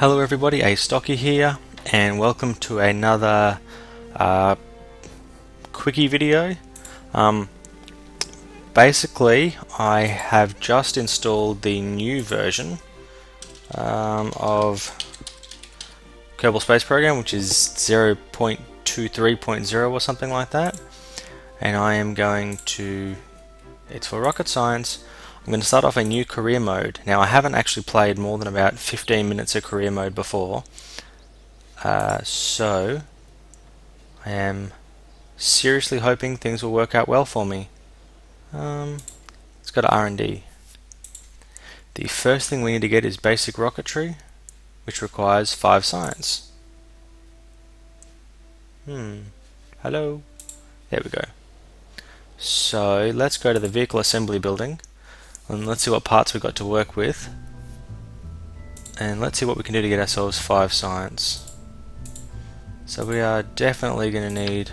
Hello everybody, Astocky here, and welcome to another quickie video. Basically, I have just installed the new version of Kerbal Space Program, which is 0.23.0 or something like that, and I am going to, it's for rocket science. I'm going to start off a new career mode. Now, I haven't actually played more than about 15 minutes of career mode before, so I am seriously hoping things will work out well for me. Let's go to R&D. The first thing we need to get is basic rocketry, which requires 5 science. Hello. There we go. So let's go to the vehicle assembly building and let's see what parts we've got to work with, and let's see what we can do to get ourselves 5 science. So we are definitely going to need,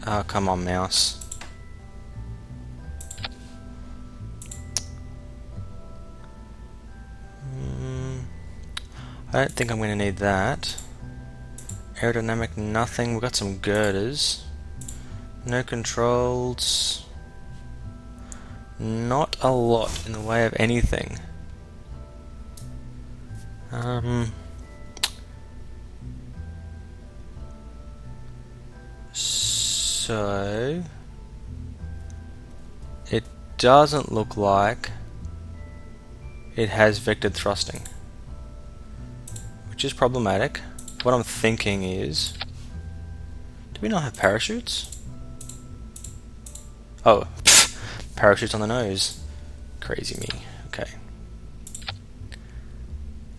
oh come on mouse, I don't think I'm going to need that. Aerodynamic nothing, we've got some girders, no controls, not a lot in the way of anything. So it doesn't look like it has vectored thrusting, which is problematic. What I'm thinking is, do we not have parachutes? Oh, parachutes on the nose. Crazy me. Okay.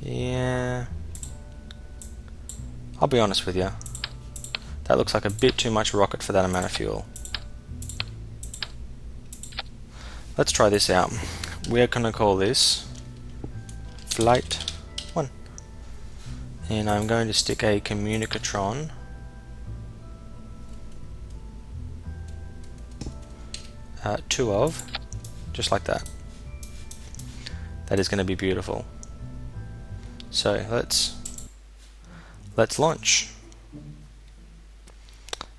Yeah. I'll be honest with you. That looks like a bit too much rocket for that amount of fuel. Let's try this out. We're going to call this Flight 1. And I'm going to stick a communicatron two of, just like that. That is going to be beautiful. So let's launch.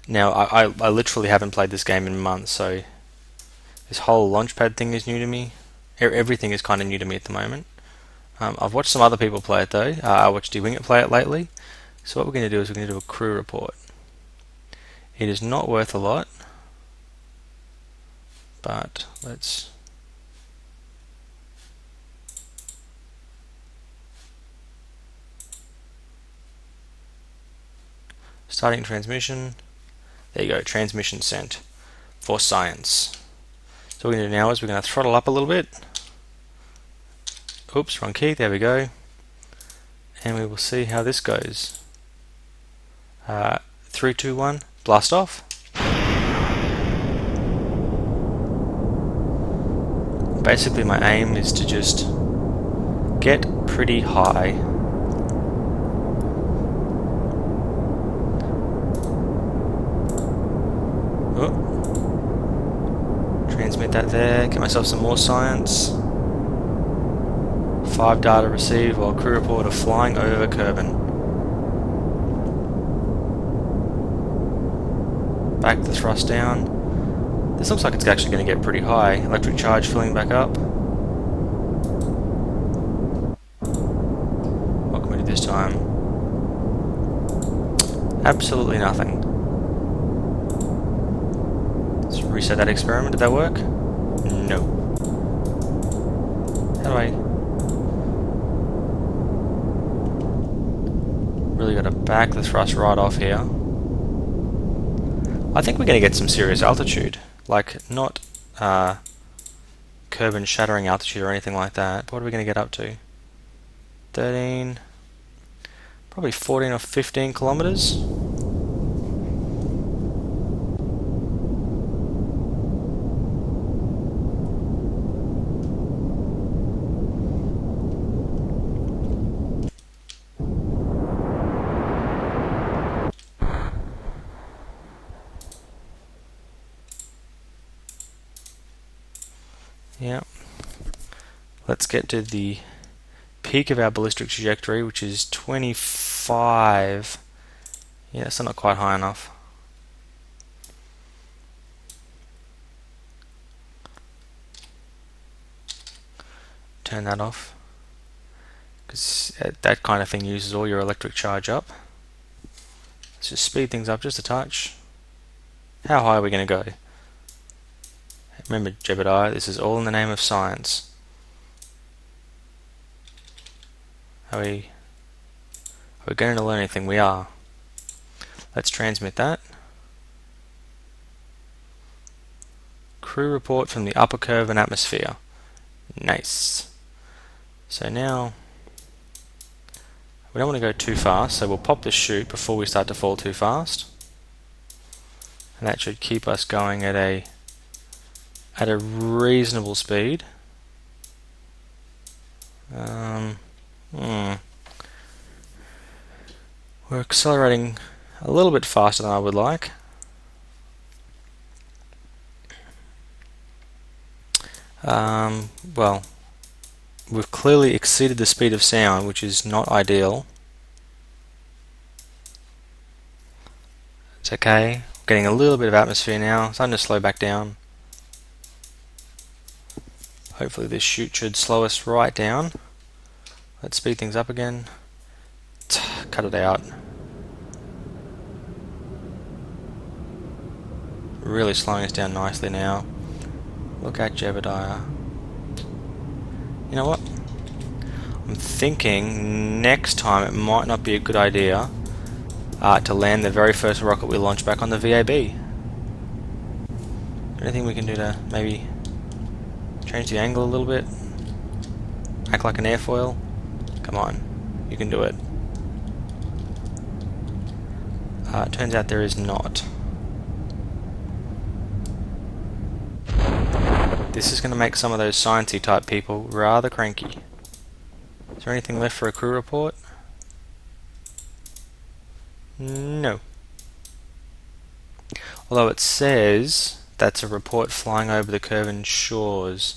Now I literally haven't played this game in months, so this whole launchpad thing is new to me. Everything is kind of new to me at the moment. I've watched some other people play it though. I watched D-Wingit play it lately. So what we're going to do is we're going to do a crew report. It is not worth a lot, but let's... Starting transmission. There you go, transmission sent for science. So what we're going to do now is we're going to throttle up a little bit. Oops, wrong key, there we go. And we will see how this goes. 3, 2, 1, blast off. Basically my aim is to just get pretty high. Transmit that there, get myself some more science. 5 data received while crew reporter flying over Kerbin. Back the thrust down. This looks like it's actually going to get pretty high. Electric charge filling back up. What can we do this time? Absolutely nothing. Let's reset that experiment. Did that work? No. How do I... Really got to back the thrust right off here. I think we're going to get some serious altitude. Like, not Kerbin shattering altitude or anything like that. But what are we going to get up to? 13... Probably 14 or 15 kilometers. Yeah. Let's get to the peak of our ballistic trajectory, which is 25. Yeah, that's not quite high enough. Turn that off, because that kind of thing uses all your electric charge up. Let's just speed things up just a touch. How high are we going to go? Remember, Jebediah, this is all in the name of science. Are we going to learn anything? We are. Let's transmit that. Crew report from the upper curve and atmosphere. Nice. So now, we don't want to go too fast, so we'll pop the chute before we start to fall too fast. And that should keep us going at a reasonable speed. We're accelerating a little bit faster than I would like. Well, we've clearly exceeded the speed of sound, which is not ideal. It's okay. Getting a little bit of atmosphere now. It's time to slow back down. Hopefully this chute should slow us right down. Let's speed things up again. Cut it out. Really slowing us down nicely now. Look at Jebediah. You know what? I'm thinking next time it might not be a good idea to land the very first rocket we launch back on the VAB. Anything we can do to maybe change the angle a little bit? Act like an airfoil? Come on, you can do it. Turns out there is not. This is going to make some of those sciencey type people rather cranky. Is there anything left for a crew report? No. Although it says that's a report flying over the Curvin shores.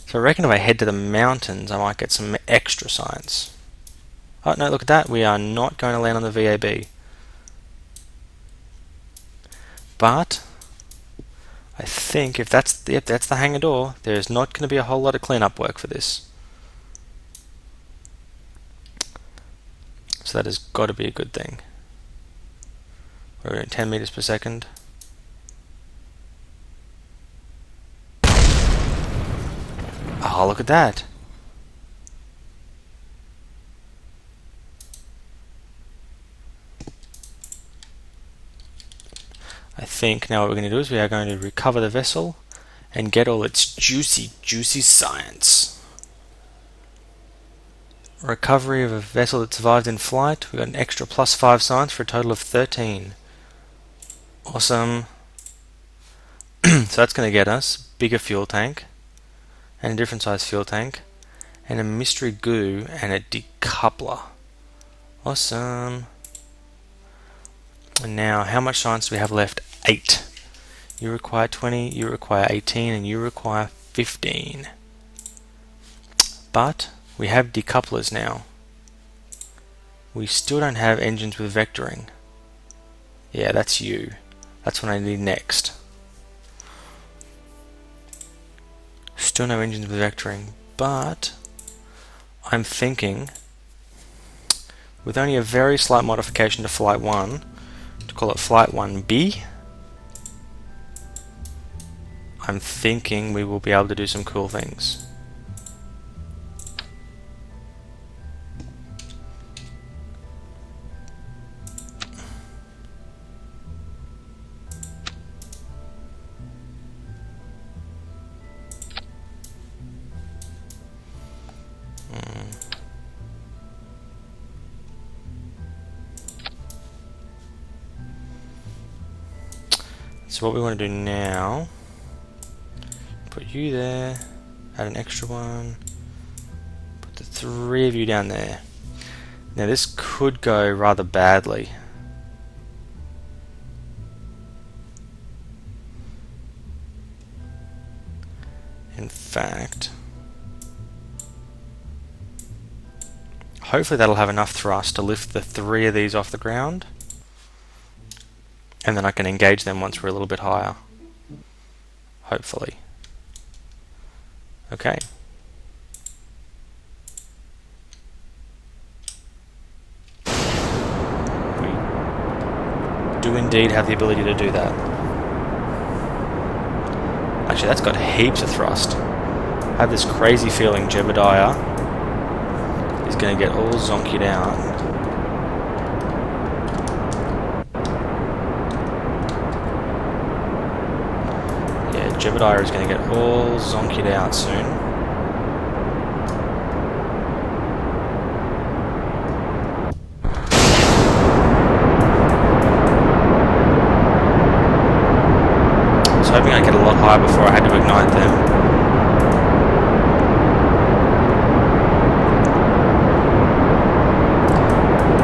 So I reckon if I head to the mountains I might get some extra science. Oh no, look at that. We are not going to land on the VAB. But I think if that's the hangar door, there's not going to be a whole lot of cleanup work for this. So that has got to be a good thing. We're at 10 meters per second. Oh, look at that. I think now what we're going to do is we are going to recover the vessel and get all its juicy, juicy science. Recovery of a vessel that survived in flight. We got an extra +5 science for a total of 13. Awesome. So that's going to get us bigger fuel tank and a different size fuel tank and a mystery goo and a decoupler. Awesome. And now how much science do we have left? 8. You require 20, you require 18, and you require 15. But we have decouplers now. We still don't have engines with vectoring. Yeah, that's you. That's what I need next. Still no engines with vectoring, but I'm thinking with only a very slight modification to Flight 1, to call it Flight 1B, I'm thinking we will be able to do some cool things. So what we want to do now, put you there, add an extra one, put the 3 of you down there. Now this could go rather badly. In fact, Hopefully that'll have enough thrust to lift the 3 of these off the ground, and then I can engage them once we're a little bit higher. Hopefully. Okay. We do indeed have the ability to do that. Actually, that's got heaps of thrust. I have this crazy feeling Jebediah is going to get all zonkied out. Yeah, Jebediah is going to get all zonkied out soon. I was hoping I'd get a lot higher before I had to ignite them.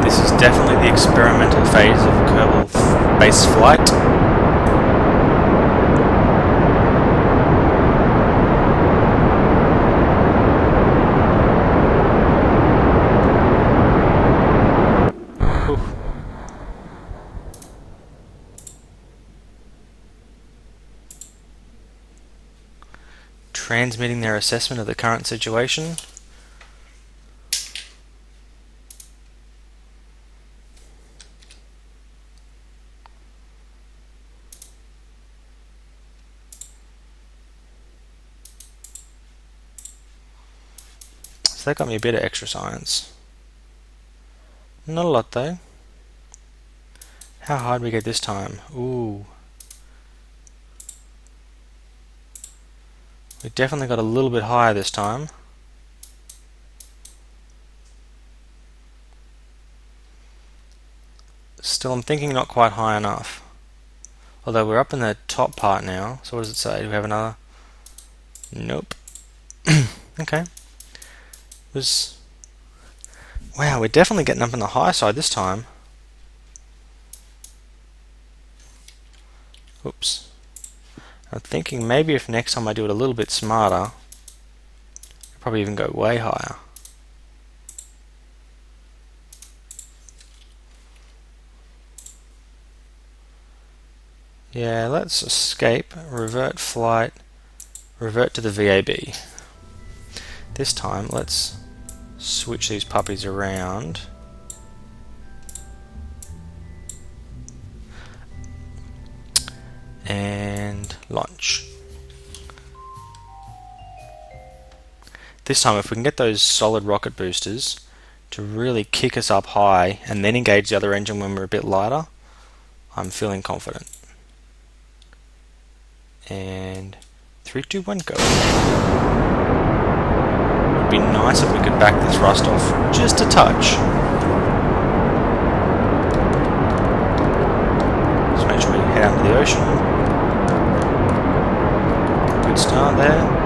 This is definitely the experimental phase of Kerbal-based flight. Transmitting their assessment of the current situation. So that got me a bit of extra science. Not a lot though. How high did we get this time? Ooh. We definitely got a little bit higher this time. Still, I'm thinking not quite high enough. Although we're up in the top part now. So what does it say? Do we have another? Nope. Okay. Wow, we're definitely getting up on the high side this time. Oops. I'm thinking maybe if next time I do it a little bit smarter, I'll probably even go way higher. Yeah, let's escape, revert flight, revert to the VAB. This time, let's switch these puppies around. And launch. This time, if we can get those solid rocket boosters to really kick us up high and then engage the other engine when we're a bit lighter, I'm feeling confident. And 3, 2, 1, go. It'd be nice if we could back the thrust off just a touch. Just make sure we head out to the ocean. Good start there.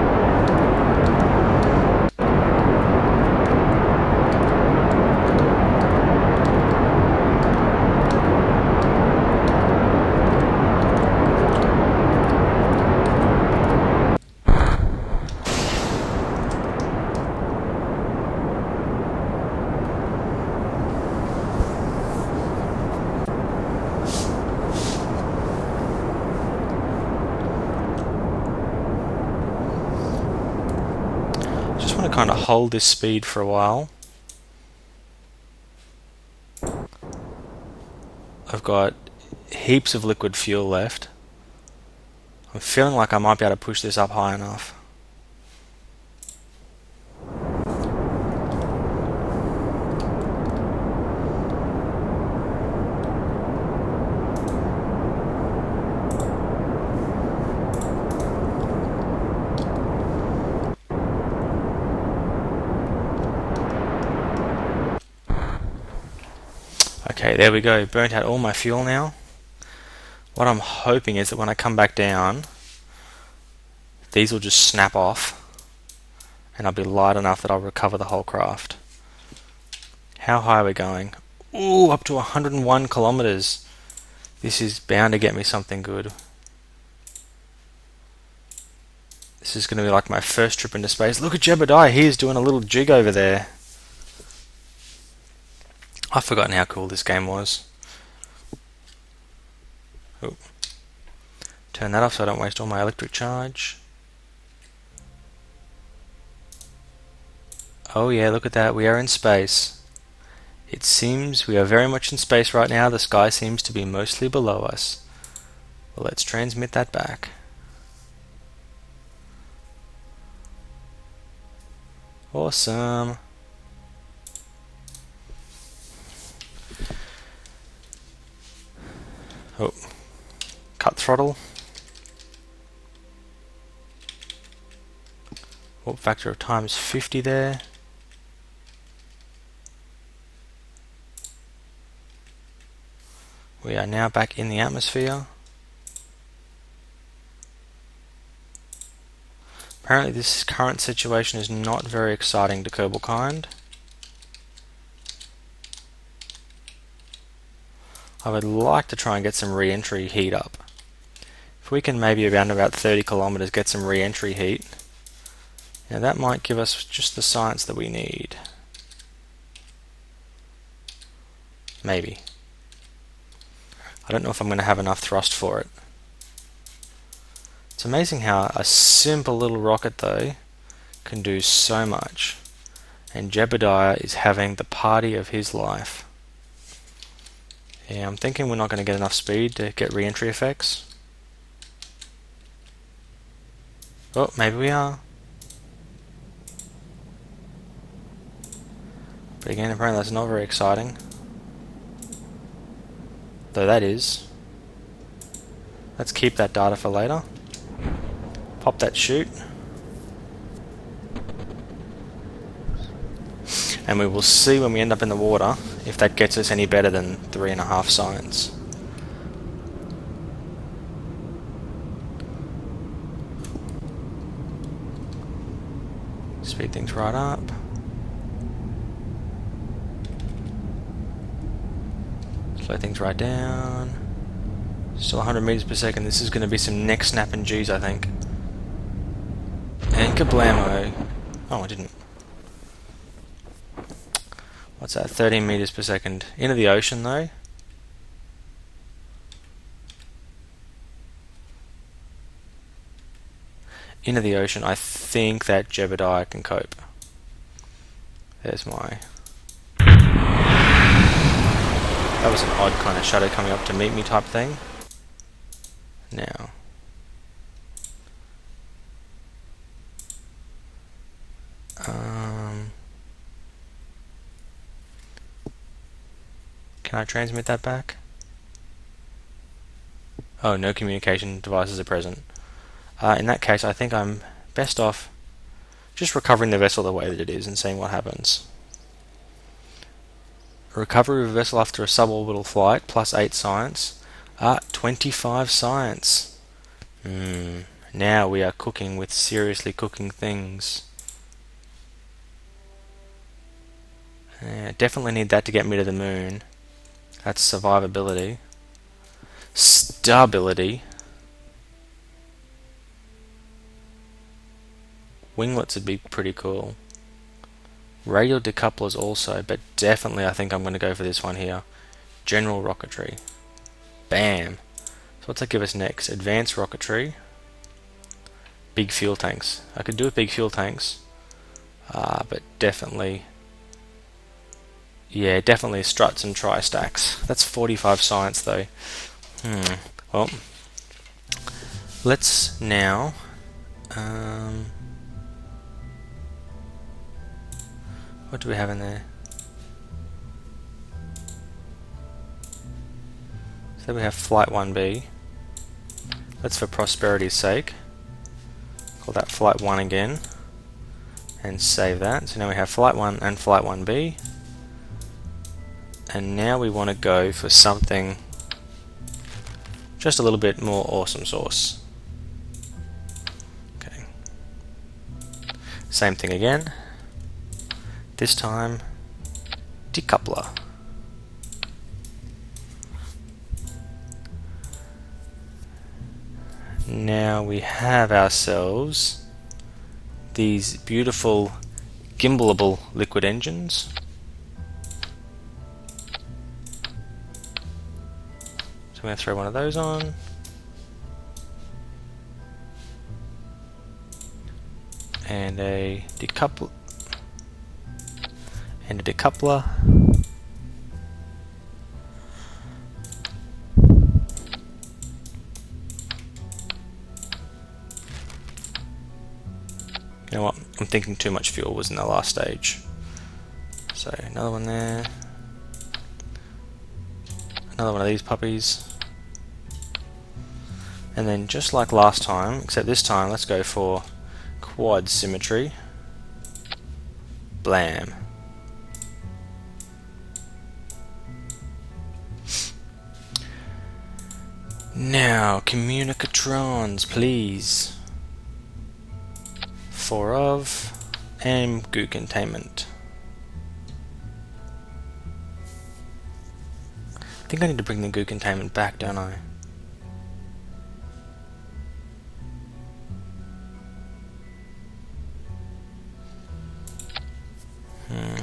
Just want to kind of hold this speed for a while. I've got heaps of liquid fuel left. I'm feeling like I might be able to push this up high enough. Okay, there we go. Burnt out all my fuel now. What I'm hoping is that when I come back down, these will just snap off and I'll be light enough that I'll recover the whole craft. How high are we going? Ooh, up to 101 kilometers. This is bound to get me something good. This is going to be like my first trip into space. Look at Jebediah, he is doing a little jig over there. I've forgotten how cool this game was. Oh. Turn that off so I don't waste all my electric charge. Oh yeah, look at that, we are in space. It seems we are very much in space right now. The sky seems to be mostly below us. Well, let's transmit that back. Awesome. Oh, cut throttle. Oh, factor of times 50 there. We are now back in the atmosphere. Apparently this current situation is not very exciting to Kerbal-Kind. I would like to try and get some re-entry heat up. If we can maybe around about 30 kilometers get some re-entry heat, now that might give us just the science that we need. Maybe. I don't know if I'm going to have enough thrust for it. It's amazing how a simple little rocket though can do so much, and Jebediah is having the party of his life. Yeah, I'm thinking we're not going to get enough speed to get re-entry effects. Oh, maybe we are. But again, apparently that's not very exciting. Though that is. Let's keep that data for later. Pop that chute. And we will see when we end up in the water if that gets us any better than 3.5 science. Speed things right up. Slow things right down. Still 100 meters per second. This is going to be some neck snapping G's, I think. And kablamo. Oh, I didn't. What's that? 13 meters per second. Into the ocean, though. Into the ocean. I think that Jebediah can cope. There's my... That was an odd kind of shadow coming up to meet me type thing. Now. Can I transmit that back? Oh, no communication devices are present. In that case, I think I'm best off just recovering the vessel the way that it is and seeing what happens. Recovery of a vessel after a suborbital flight, plus 8 science. 25 science. Now we are cooking with seriously cooking things. Definitely need that to get me to the moon. That's survivability. Stability. Winglets would be pretty cool. Radial decouplers also, but definitely I think I'm going to go for this one here. General rocketry. Bam. So what's that give us next? Advanced rocketry. Big fuel tanks. I could do with big fuel tanks. But definitely... Yeah, definitely struts and tri-stacks. That's 45 science though. Well, let's now... what do we have in there? So we have Flight 1B. Let's, for prosperity's sake, call that Flight 1 again. And save that. So now we have Flight 1 and Flight 1B. And now we want to go for something just a little bit more awesome sauce. Okay. Same thing again. This time, decoupler. Now we have ourselves these beautiful gimbalable liquid engines. I'm going to throw one of those on. And a decoupler. And a decoupler. You know what? I'm thinking too much fuel was in the last stage. So another one there. Another one of these puppies. And then just like last time, except this time let's go for quad symmetry. Blam. Now, communicatrons, please. 4 of, and goo containment. I think I need to bring the goo containment back, don't I?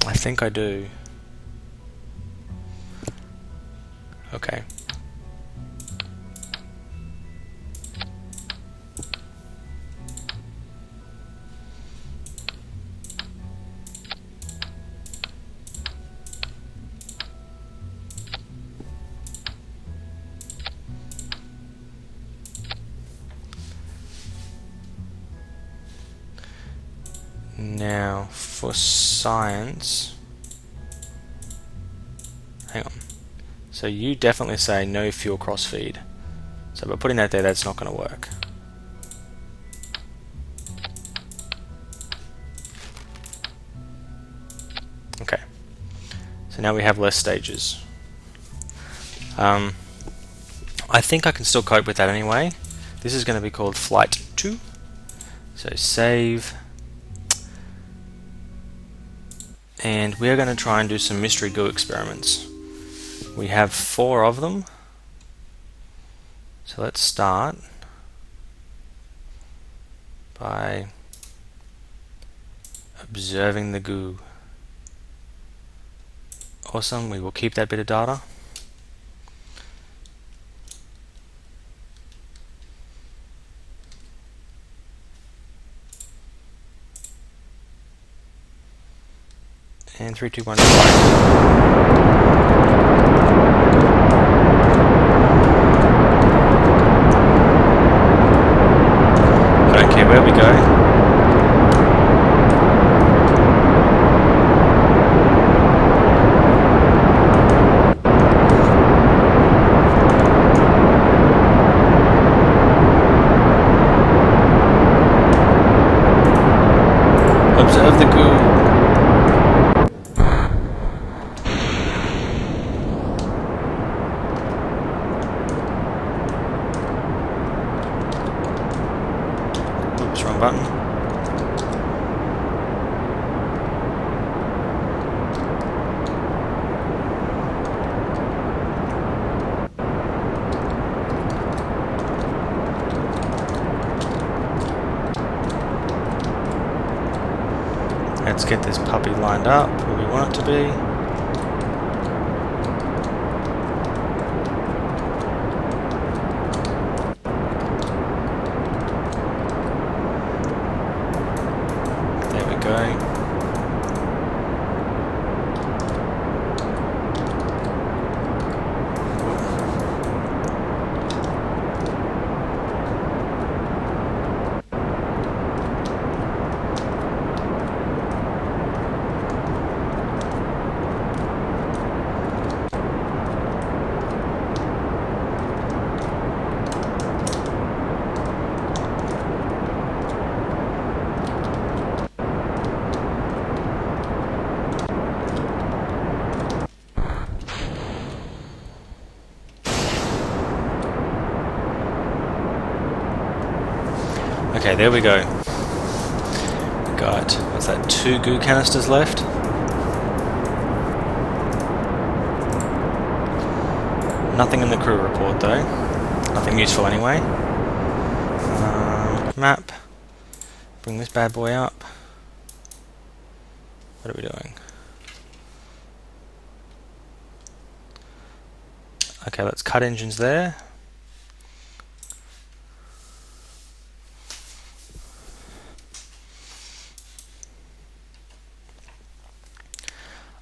I think I do. Okay. Now, for science, hang on. So you definitely say no fuel crossfeed. So by putting that there, that's not going to work. Okay. So now we have less stages. I think I can still cope with that anyway. This is going to be called Flight 2. So save. And we are going to try and do some mystery goo experiments. We have 4 of them. So let's start by observing the goo. Awesome, we will keep that bit of data. And 3, 2, 1, fire. I don't care where we go. Observe the goo. Oops, wrong button. Let's get this puppy lined up where we want it to be. There we go. Okay, there we go. Got, what's that, 2 goo canisters left? Nothing in the crew report though. Nothing useful anyway. Map. Bring this bad boy up. What are we doing? Okay, let's cut engines there.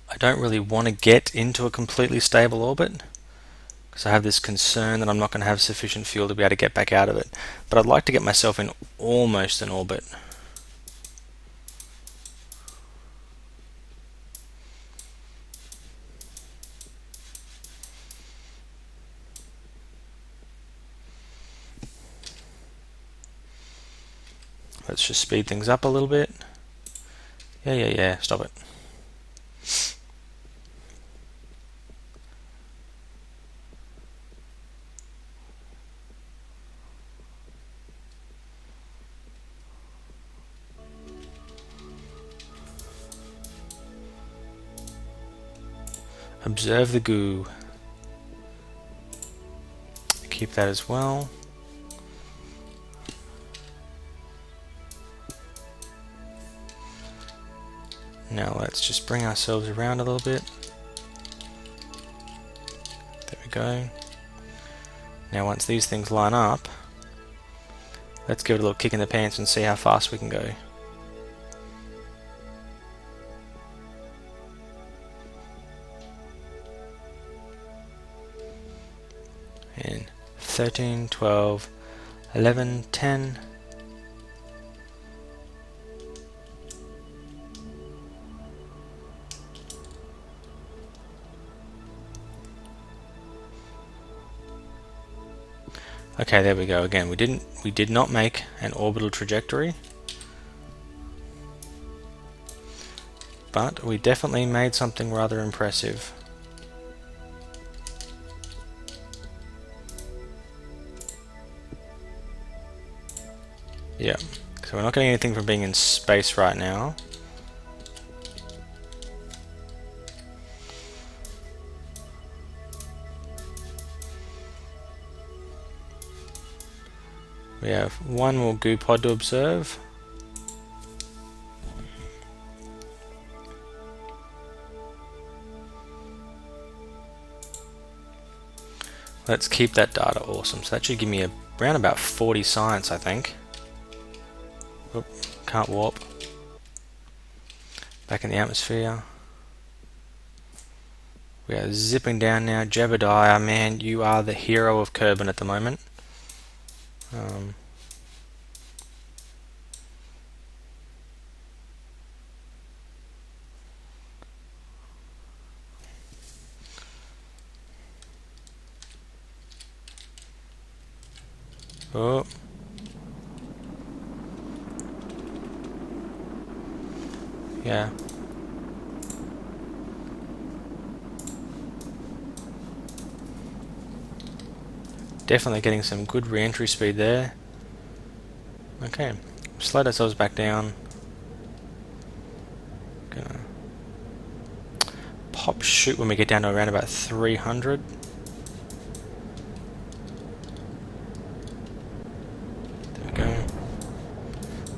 I don't really want to get into a completely stable orbit because I have this concern that I'm not going to have sufficient fuel to be able to get back out of it. But I'd like to get myself in almost an orbit. Let's just speed things up a little bit. Yeah, stop it. Observe the goo. Keep that as well. Now let's just bring ourselves around a little bit. There we go. Now once these things line up, let's give it a little kick in the pants and see how fast we can go. And 13, 12, 11, 10. Okay, there we go. Again, we did not make an orbital trajectory, but we definitely made something rather impressive. Yeah, so we're not getting anything from being in space right now. We have one more goo pod to observe. Let's keep that data awesome. So that should give me around about 40 science, I think. Oop, can't warp. Back in the atmosphere. We are zipping down now. Jebediah, man, you are the hero of Kerbin at the moment. Oh. Yeah. Definitely getting some good re-entry speed there. Okay, slide ourselves back down. Gonna pop shoot when we get down to around about 300. There we go.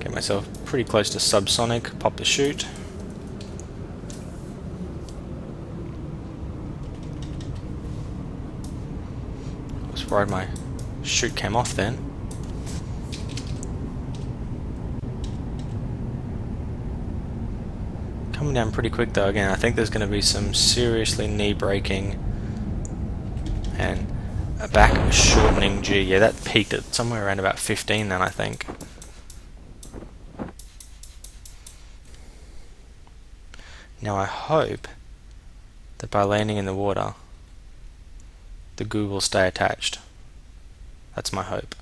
Get myself pretty close to subsonic. Pop the chute. I was worried my chute came off then. Coming down pretty quick though. Again, I think there's going to be some seriously knee braking and a back shortening G. Yeah, that peaked at somewhere around about 15 then, I think. Now I hope that by landing in the water, the goo will stay attached. That's my hope.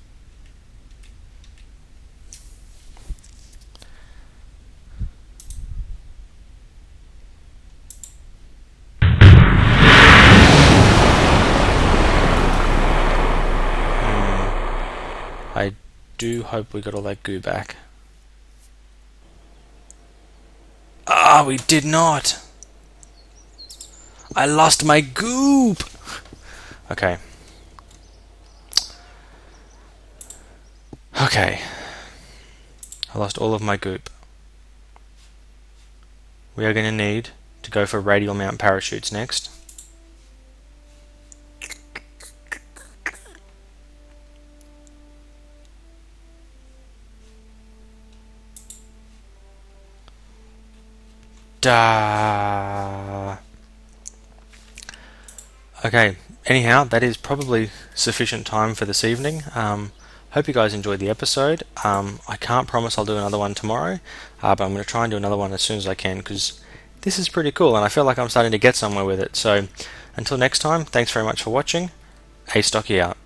I do hope we got all that goo back. Ah, we did not! I lost my goop! Okay. Okay. I lost all of my goop. We are going to need to go for radial mount parachutes next. Da. Okay, anyhow, that is probably sufficient time for this evening. Hope you guys enjoyed the episode. I can't promise I'll do another one tomorrow, but I'm going to try and do another one as soon as I can because this is pretty cool and I feel like I'm starting to get somewhere with it. So until next time, thanks very much for watching. Astocky out.